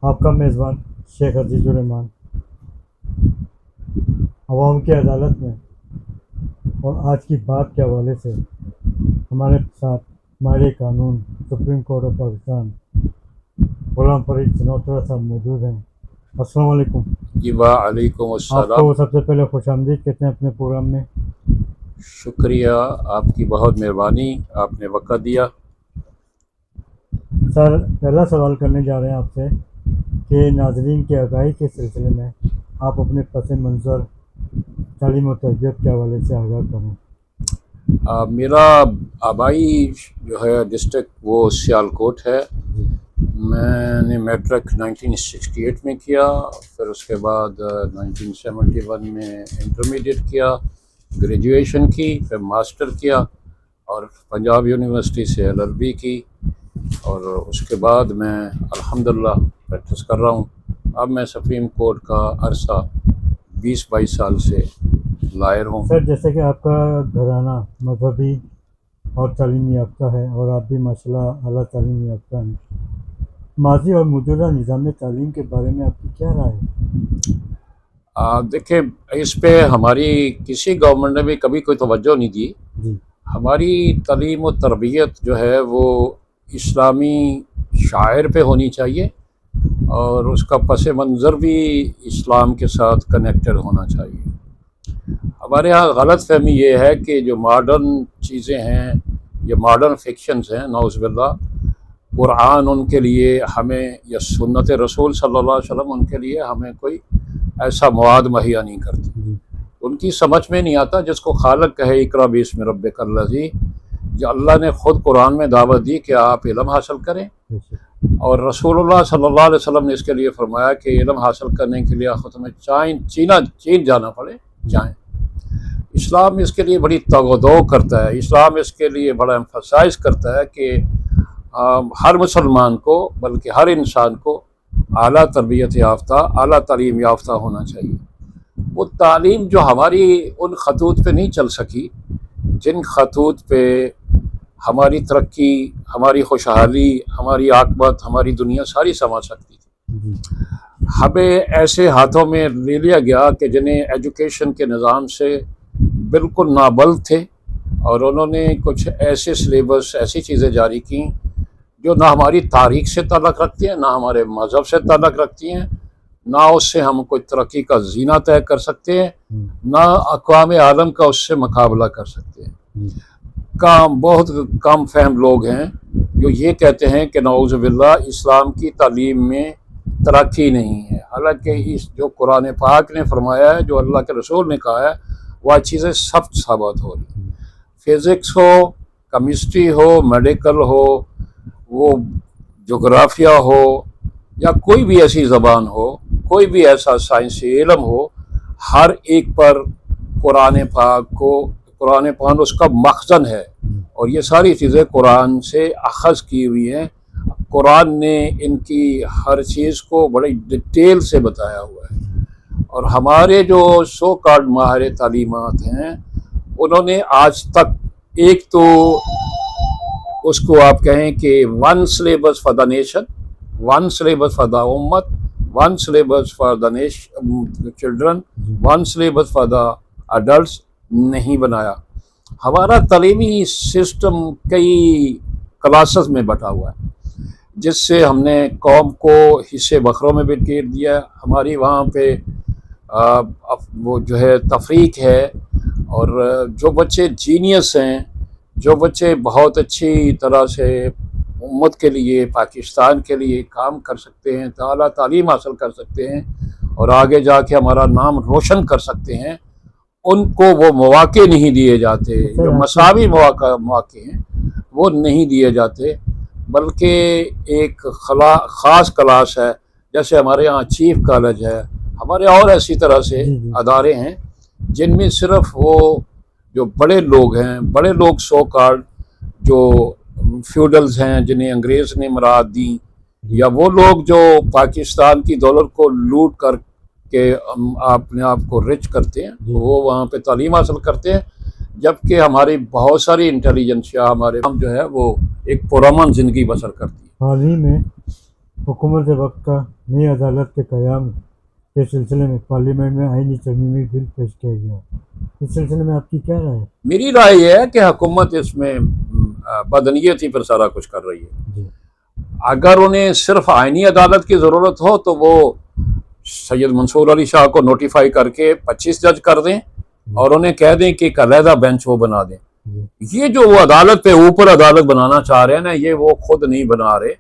آپ کا میزبان شیخ عزیز الرحمان عوام کی عدالت میں اور آج کی بات کے حوالے سے ہمارے ساتھ ماہر قانون supreme court of Pakistan Ghulam Farid سنوترا صاحب موجود ہیں۔ السلام علیکم جی وعلیکم آپ السلام۔ کو سب سے پہلے خوش آمدید کہتے ہیں اپنے پروگرام میں۔ شکریہ، آپ کی بہت مہربانی، آپ نے وقت دیا۔ سر، پہلا سوال کرنے جا رہے ہیں آپ سے کہ ناظرین کے آگاہی کے سلسلے میں آپ اپنے پس منظر تعلیم و تربیت کے حوالے سے آگاہ کریں۔ میرا آبائی جو ہے ڈسٹرکٹ وہ سیالکوٹ ہے۔ میں نے میٹرک 1968 میں کیا، پھر اس کے بعد 1971 میں انٹرمیڈیٹ کیا، گریجویشن کی، پھر ماسٹر کیا اور پنجاب یونیورسٹی سے LLB کی، اور اس کے بعد میں الحمدللہ پریکٹس کر رہا ہوں۔ اب میں سپریم کورٹ کا عرصہ 20-22 سال سے لائر ہوں۔ سر، جیسے کہ آپ کا گھرانہ مذہبی اور تعلیم یافتہ ہے اور آپ بھی ماشاءاللہ اعلیٰ تعلیم یافتہ ہیں، ماضی اور موجودہ نظام تعلیم کے بارے میں آپ کی کیا رائے ہے؟ دیکھیں، اس پہ ہماری کسی گورنمنٹ نے بھی کبھی کوئی توجہ نہیں دی۔ جی، ہماری تعلیم و تربیت جو ہے وہ اسلامی شاعر پہ ہونی چاہیے، اور اس کا پس منظر بھی اسلام کے ساتھ کنیکٹڈ ہونا چاہیے۔ ہمارے ہاں غلط فہمی یہ ہے کہ جو ماڈرن چیزیں ہیں، یہ ماڈرن فکشنز ہیں، نعوذ باللہ، قرآن ان کے لیے ہمیں یا سنت رسول صلی اللہ علیہ وسلم ان کے لیے ہمیں کوئی ایسا مواد مہیا نہیں کرتی۔ ان کی سمجھ میں نہیں آتا جس کو خالق کہے اقرا باسم ربک الذی، جو اللہ نے خود قرآن میں دعوت دی کہ آپ علم حاصل کریں، اور رسول اللہ صلی اللہ علیہ وسلم نے اس کے لیے فرمایا کہ علم حاصل کرنے کے لیے خود میں چین جانا پڑے جائیں۔ اسلام اس کے لیے بڑی توغ کرتا ہے، اسلام اس کے لیے بڑا ایمفسائز کرتا ہے کہ ہر مسلمان کو بلکہ ہر انسان کو اعلیٰ تربیت یافتہ، اعلیٰ تعلیم یافتہ ہونا چاہیے۔ وہ تعلیم جو ہماری ان خطوط پہ نہیں چل سکی جن خطوط پہ ہماری ترقی، ہماری خوشحالی، ہماری عاقبت، ہماری دنیا ساری سما سکتی تھی، ہمیں ایسے ہاتھوں میں لے لیا گیا کہ جنہیں ایجوکیشن کے نظام سے بالکل نابلد تھے، اور انہوں نے کچھ ایسے سلیبس، ایسی چیزیں جاری کیں جو نہ ہماری تاریخ سے تعلق رکھتی ہیں، نہ ہمارے مذہب سے تعلق رکھتی ہیں، نہ اس سے ہم کوئی ترقی کا زینہ طے کر سکتے ہیں، نہ اقوام عالم کا اس سے مقابلہ کر سکتے ہیں۔ بہت کم فہم لوگ ہیں جو یہ کہتے ہیں کہ نعوذ باللہ اسلام کی تعلیم میں ترقی نہیں ہے، حالانکہ اس جو قرآن پاک نے فرمایا ہے، جو اللہ کے رسول نے کہا ہے، وہ چیزیں سب ثابت ہو رہی ہیں۔ فزکس ہو، کیمسٹری ہو، میڈیکل ہو، وہ جغرافیہ ہو، یا کوئی بھی ایسی زبان ہو، کوئی بھی ایسا سائنسی علم ہو، ہر ایک پر قرآن پاک اس کا مخزن ہے، اور یہ ساری چیزیں قرآن سے اخذ کی ہوئی ہیں۔ قرآن نے ان کی ہر چیز کو بڑی ڈیٹیل سے بتایا ہوا ہے، اور ہمارے جو سو کالڈ ماہر تعلیمات ہیں انہوں نے آج تک ایک تو اس کو آپ کہیں کہ one syllabus for the nation, one syllabus for the امت، one syllabus for the children, one syllabus for the adults نہیں بنایا۔ ہمارا تعلیمی سسٹم کئی کلاسز میں بٹا ہوا ہے، جس سے ہم نے قوم کو حصے بکھروں میں بکھیر دیا۔ ہماری وہاں پہ وہ جو ہے تفریق ہے، اور جو بچے جینیس ہیں، جو بچے بہت اچھی طرح سے امت کے لیے، پاکستان کے لیے کام کر سکتے ہیں، اعلیٰ تعلیم حاصل کر سکتے ہیں، اور آگے جا کے ہمارا نام روشن کر سکتے ہیں، ان کو وہ مواقع نہیں دیے جاتے، جو مساوی مواقع ہیں وہ نہیں دیے جاتے، بلکہ ایک خاص کلاس ہے، جیسے ہمارے یہاں چیف کالج ہے، ہمارے اور ایسی طرح سے ادارے ہیں جن میں صرف وہ جو بڑے لوگ ہیں، بڑے لوگ سو کالڈ جو فیوڈلز ہیں جنہیں انگریز نے مراد دی، یا وہ لوگ جو پاکستان کی دولت کو لوٹ کر کے اپنے آپ کو رچ کرتے ہیں، وہ وہاں پہ تعلیم حاصل کرتے ہیں، جبکہ ہماری بہت ساری انٹیلیجنسیا ہمارے جو ہے وہ ایک پرامن زندگی بسر کرتی ہے۔ حال ہی میں حکومت وقت کا نئی عدالت کے قیام کے سلسلے میں پارلیمنٹ میں آئینی ترمیمی بل پیش کیا گیا. اس سلسلے میں آپ کی کیا رائے ہے؟ میری رائے یہ ہے کہ حکومت اس میں بدنیتی پر سارا کچھ کر رہی ہے. جی اگر انہیں صرف آئینی عدالت کی ضرورت ہو تو وہ سید منصور علی شاہ کو نوٹیفائی کر کے 25 جج کر دیں اور انہیں کہہ دیں کہ ایک علیحدہ بینچ وہ بنا دیں. جی یہ جو وہ عدالت پہ اوپر عدالت بنانا چاہ رہے ہیں نا، یہ وہ خود نہیں بنا رہے.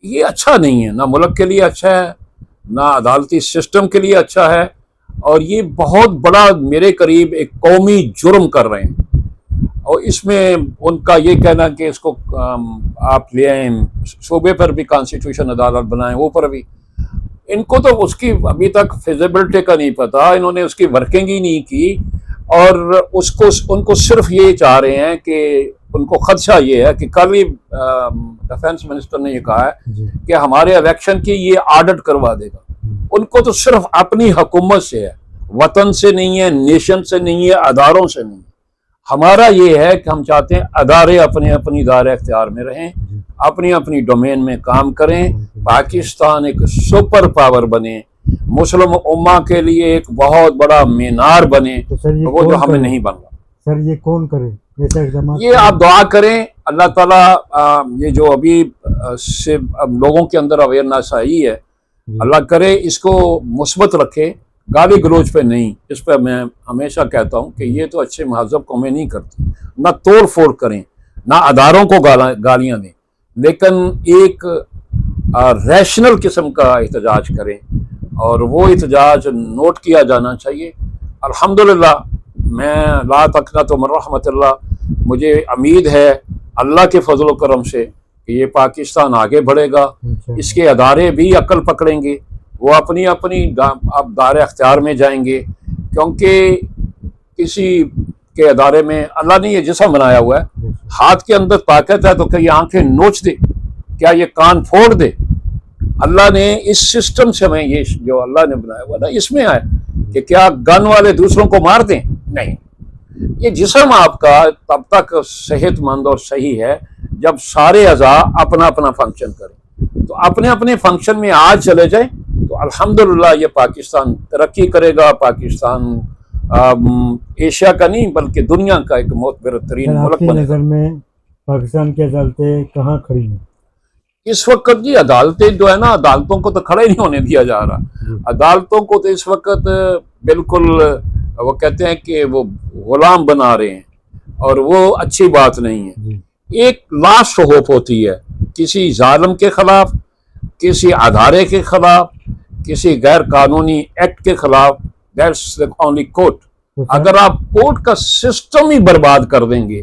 یہ اچھا نہیں ہے، نہ ملک کے لیے اچھا ہے، نہ عدالتی سسٹم کے لیے اچھا ہے، اور یہ بہت بڑا میرے قریب ایک قومی جرم کر رہے ہیں. اور اس میں ان کا یہ کہنا کہ اس کو آپ لے آئیں، صوبے پر بھی کانسٹیٹیوشن عدالت بنائیں، اوپر بھی. ان کو تو اس کی ابھی تک فیزیبلٹی کا نہیں پتا، انہوں نے اس کی ورکنگ ہی نہیں کی، اور ان کو صرف یہ چاہ رہے ہیں کہ ان کو خدشہ یہ ہے کہ کل ہی ڈیفنس منسٹر نے یہ کہا ہے جی کہ ہمارے الیکشن کی یہ آڈٹ کروا دے گا. ان کو تو صرف اپنی حکومت سے ہے، وطن سے نہیں ہے، نیشن سے نہیں ہے، اداروں سے نہیں ہے. ہمارا یہ ہے کہ ہم چاہتے ہیں ادارے اپنی دائرہ اختیار میں رہیں، اپنی ڈومین میں کام کریں، پاکستان ایک سپر پاور بنے، مسلم امہ کے لیے ایک بہت بڑا مینار بنے، تو سر یہ وہ جو کون ہمیں کرے؟ نہیں بن رہا. سر یہ کون کرے ایسے اقدامات؟ یہ آپ دعا کریں اللہ تعالیٰ، یہ جو ابھی سے لوگوں کے اندر اویئرنیس آئی ہے، اللہ کرے اس کو مثبت رکھے، گالی گلوچ پہ نہیں. اس پہ میں ہمیشہ کہتا ہوں کہ یہ تو اچھے مہذب قومیں نہیں کرتی. نہ توڑ پھوڑ کریں، نہ اداروں کو گالیاں دیں، لیکن ایک ریشنل قسم کا احتجاج کریں، اور وہ احتجاج نوٹ کیا جانا چاہیے. الحمدللہ میں لا تقنطوا من رحمت اللہ، مجھے امید ہے اللہ کے فضل و کرم سے کہ یہ پاکستان آگے بڑھے گا. اس کے ادارے بھی عقل پکڑیں گے، وہ اپنی دائرہ اختیار میں جائیں گے، کیونکہ کسی کے ادارے میں اللہ نے یہ جسم بنایا ہوا ہے، ہاتھ کے اندر طاقت ہے تو کیا یہ آنکھیں نوچ دے، کیا یہ کان پھوڑ دے؟ اللہ نے اس سسٹم سے ہمیں یہ جو اللہ نے بنایا ہوا نا اس میں آئے کہ کیا گن والے دوسروں کو مار دیں؟ نہیں. یہ جسم آپ کا تب تک صحت مند اور صحیح ہے جب سارے اعضاء اپنا فنکشن کریں. تو اپنے فنکشن میں آج چلے جائیں تو الحمدللہ یہ پاکستان ترقی کرے گا. پاکستان ایشیا کا نہیں بلکہ دنیا کا ایک معتبر ترین ملک بنے گا. نظر میں پاکستان کی عدالتیں کہاں کھڑی ہیں اس وقت؟ جی عدالتیں جو ہے نا، عدالتوں کو تو کھڑے نہیں ہونے دیا جا رہا. عدالتوں کو تو اس وقت بالکل وہ کہتے ہیں کہ وہ غلام بنا رہے ہیں، اور وہ اچھی بات نہیں ہے. ایک لاسٹ ہوپ ہوتی ہے کسی ظالم کے خلاف، کسی ادارے کے خلاف، کسی غیر قانونی ایکٹ کے خلاف. That's the only court. اگر آپ کورٹ کا سسٹم ہی برباد کر دیں گے،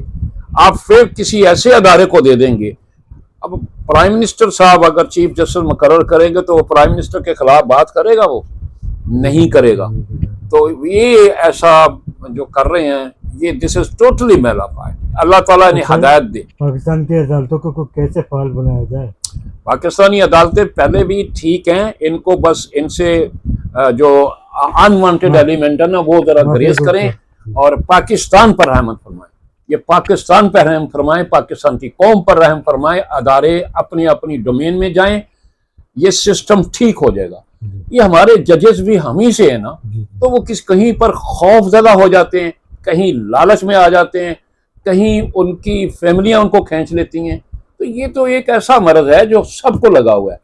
آپ پھر کسی ایسے ادارے کو دے دیں گے. اب پرائم منسٹر صاحب اگر چیف جسٹس مقرر کریں گے تو وہ پرائم منسٹر کے خلاف بات کرے گا؟ وہ نہیں کرے گا. تو یہ ایسا جو کر رہے ہیں یہ دس از ٹوٹلی میلا پائے. اللہ تعالیٰ نے ہدایت دے. پاکستان کی عدالتوں کو کیسے فعال بنایا جائے؟ پاکستانی عدالتیں پہلے بھی ٹھیک ہیں، ان کو بس ان سے جو انوانٹیڈ ایلیمنٹ ہے نا وہ ذرا گریز کریں اور پاکستان پر رحمت فرمائیں. یہ پاکستان پر رحم فرمائیں، پاکستان کی قوم پر رحم فرمائیں. ادارے اپنی ڈومین میں جائیں، یہ سسٹم ٹھیک ہو جائے گا. یہ ہمارے ججز بھی ہم ہی سے ہیں نا، تو وہ کہیں پر خوف زدہ ہو جاتے ہیں، کہیں لالچ میں آ جاتے ہیں، کہیں ان کی فیملیاں ان کو کھینچ لیتی ہیں. تو یہ تو ایک ایسا مرض ہے جو سب کو لگا ہوا ہے.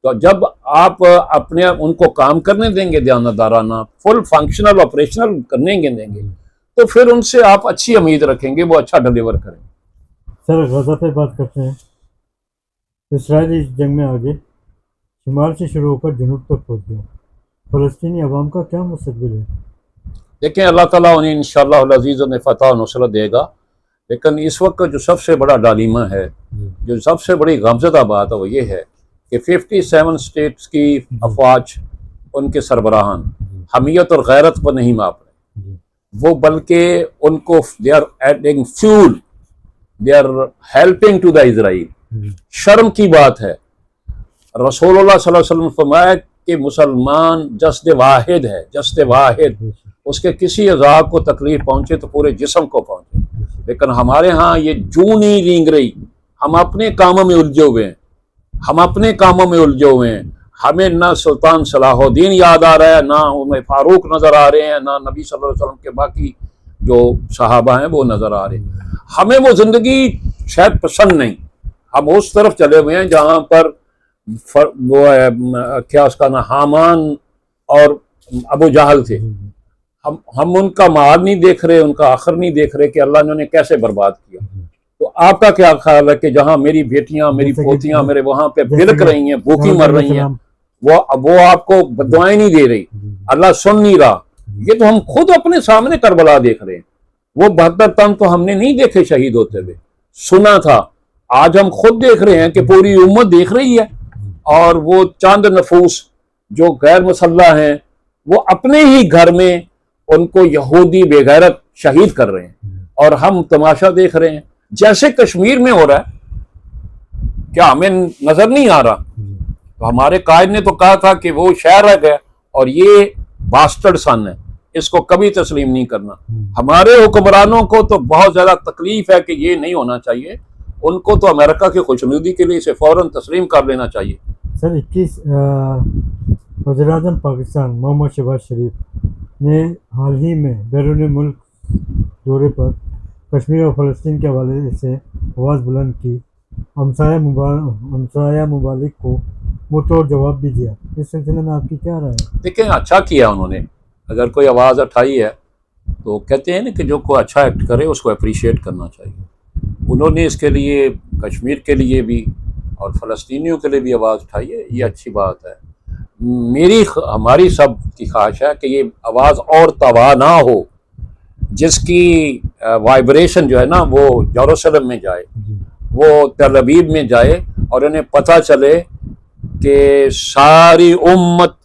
تو جب آپ ان کو کام کرنے دیں گے دیانتدارانہ، فل فنکشنل آپریشنل کرنے دیں گے، تو پھر ان سے آپ اچھی امید رکھیں گے وہ اچھا ڈلیور کریں. سر غزہ پہ بات کرتے ہیں. اسرائیل اس جنگ میں آگے شمال سے شروع ہو کر جنوب تک پہنچ گیا. فلسطینی عوام کا کیا مستقبل ہے؟ دیکھیں اللہ تعالیٰ انہیں انشاءاللہ العزیز انہیں فتح و نصرت دے گا. لیکن اس وقت جو سب سے بڑا ڈالیمہ ہے، جو سب سے بڑی غمزدہ بات ہے وہ یہ ہے کہ 57 اسٹیٹس کی افواج، ان کے سربراہان حمیت اور غیرت پر نہیں ماپ رہے وہ، بلکہ ان کو they are adding fuel, they are helping to the Israel. شرم کی بات ہے. رسول اللہ صلی اللہ علیہ وسلم فرمایا کہ مسلمان جسد واحد ہے، جسد واحد. اس کے کسی اعضاء کو تکلیف پہنچے تو پورے جسم کو پہنچے. لیکن ہمارے ہاں یہ جو نہیں رینگ رہی، ہم اپنے کاموں میں الجھے ہوئے ہیں. ہم اپنے کاموں میں الجھے ہوئے ہیں. ہمیں نہ سلطان صلاح الدین یاد آ رہا ہے، نہ عمر فاروق نظر آ رہے ہیں، نہ نبی صلی اللہ علیہ وسلم کے باقی جو صحابہ ہیں وہ نظر آ رہے ہیں. ہمیں وہ زندگی شاید پسند نہیں. ہم اس طرف چلے ہوئے ہیں جہاں پر وہ ہے کیا اس کا نام حامان اور ابو جہل تھے. ہم ان کا معاد نہیں دیکھ رہے، ان کا آخر نہیں دیکھ رہے کہ اللہ نے انہیں کیسے برباد کیا. تو آپ کا کیا خیال ہے کہ جہاں میری بیٹیاں، میری پوتیاں میرے وہاں پہ بلک رہی ہیں، بھوکی مر رہی ہیں، وہ آپ کو بددعائیں نہیں دے رہی، اللہ سن نہیں رہا؟ یہ تو ہم خود اپنے سامنے کربلا دیکھ رہے ہیں. وہ 72 تن تو ہم نے نہیں دیکھے شہید ہوتے ہوئے، سنا تھا. آج ہم خود دیکھ رہے ہیں کہ پوری امت دیکھ رہی ہے، اور وہ چند نفوس جو غیر مسلح ہیں وہ اپنے ہی گھر میں ان کو یہودی بے غیرت شہید کر رہے ہیں، اور ہم تماشا دیکھ رہے ہیں جیسے کشمیر میں ہو رہا ہے. کیا ہمیں نظر نہیں آ رہا؟ تو ہمارے قائد نے تو کہا تھا کہ وہ شہر رہ گیا، اور یہ باسٹرڈ سن ہے، اس کو کبھی تسلیم نہیں کرنا. ہمارے حکمرانوں کو تو بہت زیادہ تکلیف ہے کہ یہ نہیں ہونا چاہیے. ان کو تو امریکہ کی خوشنودی کے لیے اسے فوراً تسلیم کر لینا چاہیے. سر 21 وزیر اعظم پاکستان محمد شہباز شریف نے حال ہی میں بیرون ملک دورے پر کشمیر اور فلسطین کے حوالے سے آواز بلند کی. ہمسایہ ممالک کو منہ توڑ جواب بھی دیا. اس سلسلے میں آپ کی کیا رائے ہے؟ دیکھیں اچھا کیا انہوں نے. اگر کوئی آواز اٹھائی ہے تو کہتے ہیں نا کہ جو کوئی اچھا ایکٹ کرے اس کو اپریشیٹ کرنا چاہیے. انہوں نے اس کے لیے کشمیر کے لیے بھی اور فلسطینیوں کے لیے بھی آواز اٹھائی ہے، یہ اچھی بات ہے. ہماری سب کی خواہش ہے کہ یہ آواز اور توانا ہو، جس کی وائبریشن جو ہے نا وہ یروشلم میں جائے، وہ تل ابیب میں جائے، اور انہیں پتہ چلے کہ ساری امت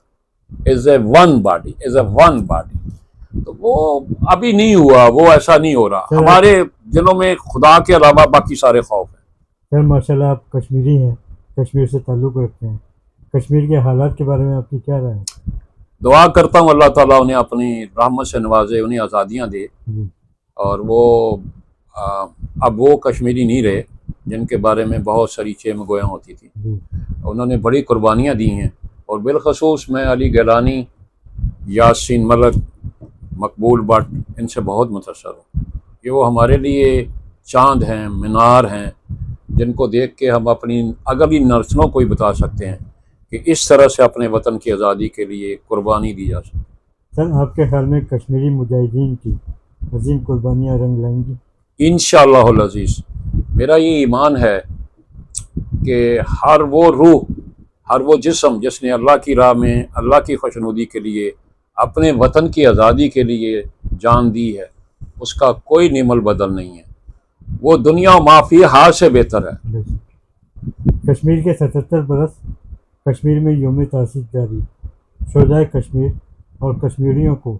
از اے ون باڈی، از اے ون باڈی. تو وہ ابھی نہیں ہوا، وہ ایسا نہیں ہو رہا. ہمارے دلوں میں خدا کے علاوہ باقی سارے خوف ہیں. سر ماشاءاللہ آپ کشمیری ہیں، کشمیر سے تعلق رکھتے ہیں. کشمیر کے حالات کے بارے میں آپ کی کیا رائے ہے؟ دعا کرتا ہوں اللہ تعالیٰ انہیں اپنی رحمت سے نوازے، انہیں آزادیاں دے. اور وہ اب وہ کشمیری نہیں رہے جن کے بارے میں بہت ساری چیم گویاں ہوتی تھی. انہوں نے بڑی قربانیاں دی ہیں، اور بالخصوص میں علی گیلانی، یاسین ملک، مقبول بٹ، ان سے بہت متاثر ہوں. کہ وہ ہمارے لیے چاند ہیں، مینار ہیں، جن کو دیکھ کے ہم اپنی اگلی نسلوں کو ہی بتا سکتے ہیں کہ اس طرح سے اپنے وطن کی آزادی کے لیے قربانی دی جا سکتی. سر آپ کے خیال میں کشمیری مجاہدین کی عظیم قربانیاں رنگ لائیں گی؟ انشاءاللہ العزیز میرا یہ ایمان ہے کہ ہر وہ روح، ہر وہ جسم جس نے اللہ کی راہ میں اللہ کی خوشنودی کے لیے اپنے وطن کی آزادی کے لیے جان دی ہے، اس کا کوئی نعم البدل نہیں ہے. وہ دنیا و معافی ہار سے بہتر ہے. کشمیر کے 77 برس کشمیر میں یوم تاسیس جاری. شہدائے کشمیر اور کشمیریوں کو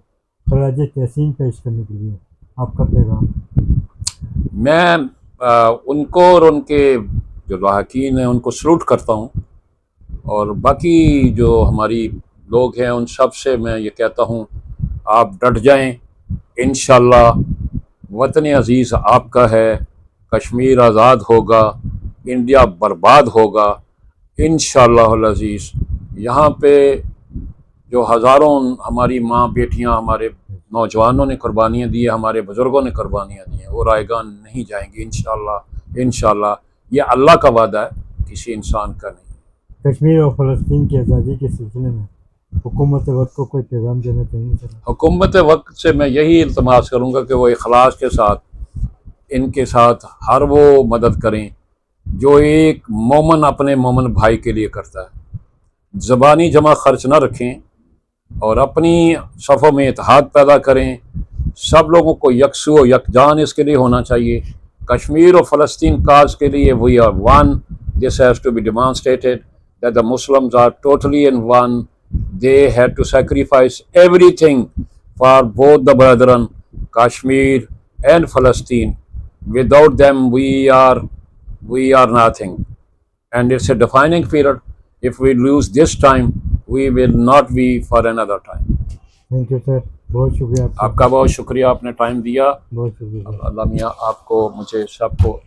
خراج تحسین پیش کرنے کے لیے آپ کا پیغام؟ میں ان کو اور ان کے جو لاحقین ہیں ان کو سلوٹ کرتا ہوں، اور باقی جو ہماری لوگ ہیں ان سب سے میں یہ کہتا ہوں آپ ڈٹ جائیں. انشاءاللہ وطن عزیز آپ کا ہے، کشمیر آزاد ہوگا، انڈیا برباد ہوگا انشاءاللہ العزیز. یہاں پہ جو ہزاروں ہماری ماں بیٹیاں، ہمارے نوجوانوں نے قربانیاں دی ہیں، ہمارے بزرگوں نے قربانیاں دی ہیں، وہ رائیگان نہیں جائیں گے انشاءاللہ. انشاءاللہ یہ اللہ کا وعدہ ہے، کسی انسان کا نہیں. کشمیر اور فلسطین کی آزادی کے سلسلے میں حکومت وقت کو کوئی پیغام دینا چاہیے سر؟ حکومت وقت سے میں یہی التماس کروں گا کہ وہ اخلاص کے ساتھ ان کے ساتھ ہر وہ مدد کریں جو ایک مومن اپنے مومن بھائی کے لیے کرتا ہے. زبانی جمع خرچ نہ رکھیں، اور اپنی صفوں میں اتحاد پیدا کریں. سب لوگوں کو یکسو و یکجان اس کے لیے ہونا چاہیے. کشمیر اور فلسطین کاز کے لیے we are one. This has to be demonstrated that the Muslims are totally in one. They had to sacrifice everything for both the brethren, Kashmir and Palestine. Without them, we are nothing. And it's a defining period. If we lose this time, we will not be for another time. Thank you sir, بہت شکریہ آپ کا بہت شکریہ، آپ نے time دیا. بہت شکریہ. اللہ میاں آپ کو، مجھے، سب کو